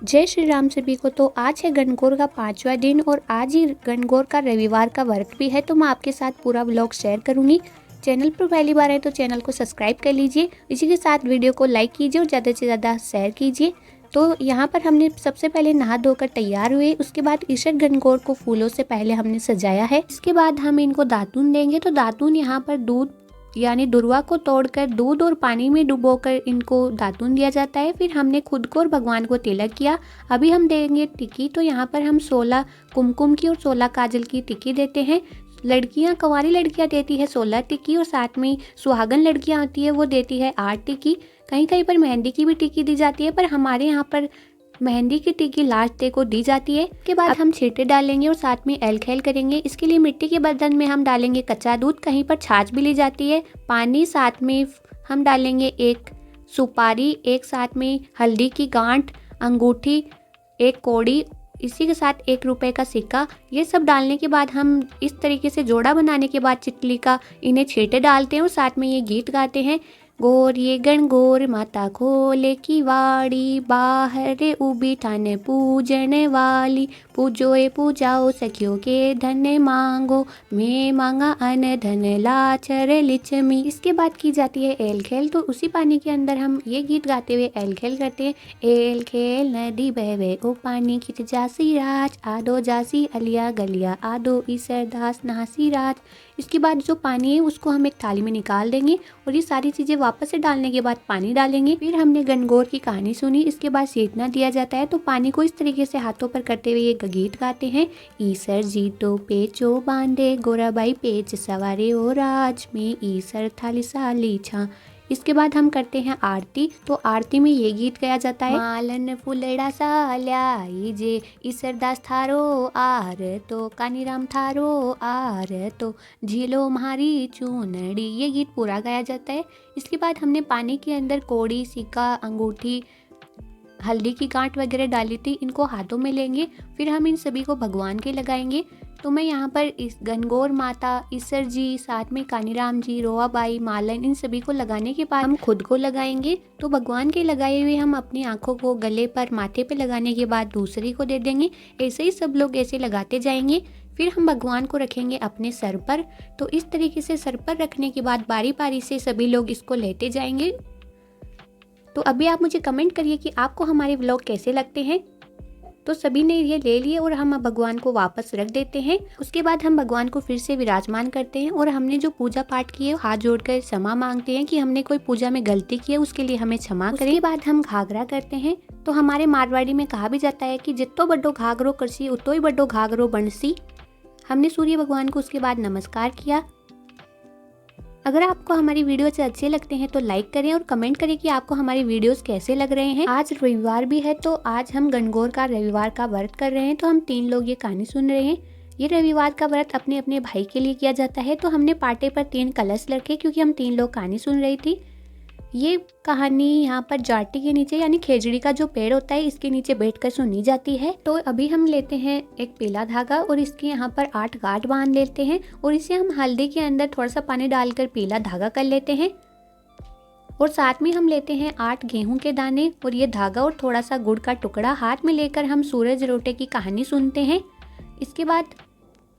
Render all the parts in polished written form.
जय श्री राम सभी को। तो आज है गणगौर का 5वां दिन और आज ही गणगौर का रविवार का व्रत भी है। तो मैं आपके साथ पूरा व्लॉग शेयर करूंगी। चैनल पर पहली बार है तो चैनल को सब्सक्राइब कर लीजिए। इसी के साथ वीडियो को लाइक कीजिए और ज़्यादा से ज़्यादा शेयर कीजिए। तो यहाँ पर हमने सबसे पहले नहा धोकर तैयार हुए। उसके बाद ईशर गणगौर को फूलों से पहले हमने सजाया है। इसके बाद हम इनको दातून देंगे। तो दातून यहाँ पर दूध यानी दुर्वा को तोड़कर दूध और पानी में डुबोकर इनको दातून दिया जाता है। फिर हमने खुद को और भगवान को तिलक किया। अभी हम देंगे टिक्की। तो यहाँ पर हम 16 कुमकुम की और 16 काजल की टिक्की देते हैं। लड़कियां, कुंवारी लड़कियां देती है 16 टिक्की और साथ में सुहागन लड़कियां होती है वो देती है 8 टिक्की। कहीं कहीं पर मेहंदी की भी टिक्की दी जाती है, पर हमारे यहाँ पर मेहंदी की टिक्की लास्ट डे को दी जाती है। उसके बाद हम छींटे डालेंगे और साथ में एल खेल करेंगे। इसके लिए मिट्टी के बर्तन में हम डालेंगे कच्चा दूध, कहीं पर छाछ भी ली जाती है, पानी, साथ में हम डालेंगे एक सुपारी, एक साथ में हल्दी की गांठ, अंगूठी, एक कौड़ी, इसी के साथ 1 रुपए का सिक्का। ये सब डालने के बाद हम इस तरीके से जोड़ा बनाने के बाद चिटली का इन्हें छींटे डालते हैं और साथ में ये गीत गाते हैं। गोर ये गणगौर माता खोले की वाड़ी, बाहर उबी ठाने पूजन वाली, पूजो ए पूजाओ सखियों के धन मांगो, मैं मांगा अन धन लाचर लिचमी। इसके बाद की जाती है एल खेल। तो उसी पानी के अंदर हम ये गीत गाते हुए एल खेल करते हैं। एल खेल नदी बहवे ओ पानी खिंच जासी राज, आदो जासी अलिया गलिया, आदो ईसर दास नहासी राज। इसके बाद जो पानी है उसको हम एक थाली में निकाल देंगे और ये सारी चीज़ें वापस से डालने के बाद पानी डालेंगे। फिर हमने गणगौर की कहानी सुनी। इसके बाद सीटना दिया जाता है। तो पानी को इस तरीके से हाथों पर करते हुए ये गीत गाते हैं। ईसर जीतो पेचो बांधे, गोराबाई पेच सवारे ओ राज में, ईसर थाली साली छा। इसके बाद हम करते हैं आरती। तो आरती में ये गीत गाया जाता है। मालन फुलड़ा साल्या जे, ईसरदास थारो आर तो, कानीराम थारो आर तो, झीलो म्हारी चूनड़ी। ये गीत पूरा गाया जाता है। इसके बाद हमने पानी के अंदर कौड़ी, सिक्का, अंगूठी, हल्दी की गांठ वगैरह डाली थी, इनको हाथों में लेंगे। फिर हम इन सभी को भगवान के लगाएंगे। तो मैं यहाँ पर इस गणगौर माता, ईसर जी, साथ में कानीराम जी, रोआबाई, मालन, इन सभी को लगाने के बाद हम खुद को लगाएंगे। तो भगवान के लगाए हुए हम अपनी आंखों को गले पर, माथे पे लगाने के बाद दूसरी को दे देंगे। ऐसे ही सब लोग ऐसे लगाते जाएंगे। फिर हम भगवान को रखेंगे अपने सर पर। तो इस तरीके से सर पर रखने के बाद बारी बारी से सभी लोग इसको लेते जाएंगे। तो अभी आप मुझे कमेंट करिए कि आपको हमारे व्लॉग कैसे लगते हैं। तो सभी ने ये ले लिए और हम भगवान को वापस रख देते हैं। उसके बाद हम भगवान को फिर से विराजमान करते हैं और हमने जो पूजा पाठ की है हाथ जोड़कर क्षमा मांगते हैं कि हमने कोई पूजा में गलती की है, उसके लिए हमें क्षमा करें। उसके बाद हम घाघरा करते हैं। तो हमारे मारवाड़ी में कहा भी जाता है कि जितो बड्डो घाघरो करसी उतो ही बड्डो घाघरो बनसी। हमने सूर्य भगवान को उसके बाद नमस्कार किया। अगर आपको हमारी वीडियोस अच्छे लगते हैं तो लाइक करें और कमेंट करें कि आपको हमारी वीडियोस कैसे लग रहे हैं। आज रविवार भी है तो आज हम गणगौर का रविवार का व्रत कर रहे हैं। तो हम 3 लोग ये कहानी सुन रहे हैं। ये रविवार का व्रत अपने अपने भाई के लिए किया जाता है। तो हमने पाटे पर 3 कलश रखे क्योंकि हम 3 लोग कहानी सुन रही थी। ये कहानी यहाँ पर जाटी के नीचे यानी खेजड़ी का जो पेड़ होता है इसके नीचे बैठकर सुनी जाती है। तो अभी हम लेते हैं एक पीला धागा और इसके यहाँ पर 8 गांठ बांध लेते हैं और इसे हम हल्दी के अंदर थोड़ा सा पानी डालकर पीला धागा कर लेते हैं। और साथ में हम लेते हैं 8 गेहूं के दाने और ये धागा और थोड़ा सा गुड़ का टुकड़ा हाथ में लेकर हम सूरज रोटे की कहानी सुनते हैं। इसके बाद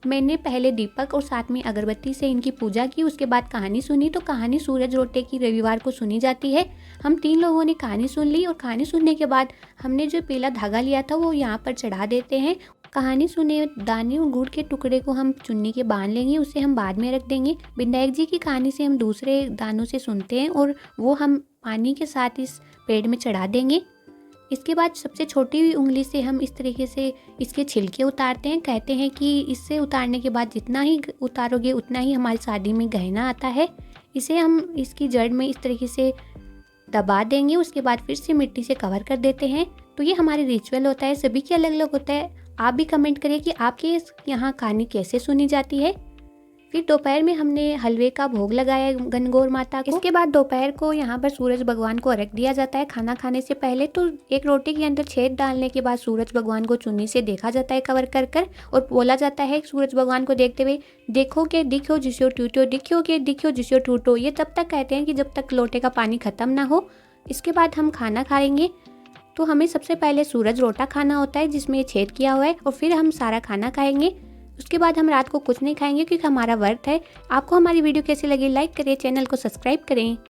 मैंने पहले दीपक और साथ में अगरबत्ती से इनकी पूजा की। उसके बाद कहानी सुनी। तो कहानी सूरज रोटे की रविवार को सुनी जाती है। हम 3 लोगों ने कहानी सुन ली और कहानी सुनने के बाद हमने जो पीला धागा लिया था वो यहाँ पर चढ़ा देते हैं। कहानी सुने दाने और गुड़ के टुकड़े को हम चुन्नी के बांध लेंगे, उसे हम बाद में रख देंगे। विनायक जी की कहानी से हम दूसरे दानों से सुनते हैं और वो हम पानी के साथ इस पेड़ में चढ़ा देंगे। इसके बाद सबसे छोटी हुई उंगली से हम इस तरीके से इसके छिलके उतारते हैं। कहते हैं कि इससे उतारने के बाद जितना ही उतारोगे उतना ही हमारी शादी में गहना आता है। इसे हम इसकी जड़ में इस तरीके से दबा देंगे। उसके बाद फिर से मिट्टी से कवर कर देते हैं। तो ये हमारे रिचुअल होता है। सभी के अलग अलग होता है। आप भी कमेंट करिए कि आपके यहाँ कहानी कैसे सुनी जाती है। फिर दोपहर में हमने हलवे का भोग लगाया गणगौर माता को। इसके बाद दोपहर को यहाँ पर सूरज भगवान को अर्घ दिया जाता है खाना खाने से पहले। तो एक रोटी के अंदर छेद डालने के बाद सूरज भगवान को चुन्नी से देखा जाता है कवर कर कर और बोला जाता है सूरज भगवान को देखते हुए, देखो के दिखो जिसो टूटो, दिखो के दिखो जिसो टूटो। ये तब तक कहते हैं कि जब तक लोटे का पानी खत्म ना हो। इसके बाद हम खाना खाएंगे। तो हमें सबसे पहले सूरज रोटा खाना होता है जिसमें ये छेद किया हुआ है, और फिर हम सारा खाना खाएंगे। उसके बाद हम रात को कुछ नहीं खाएंगे क्योंकि हमारा व्रत है। आपको हमारी वीडियो कैसी लगी लाइक करें, चैनल को सब्सक्राइब करें।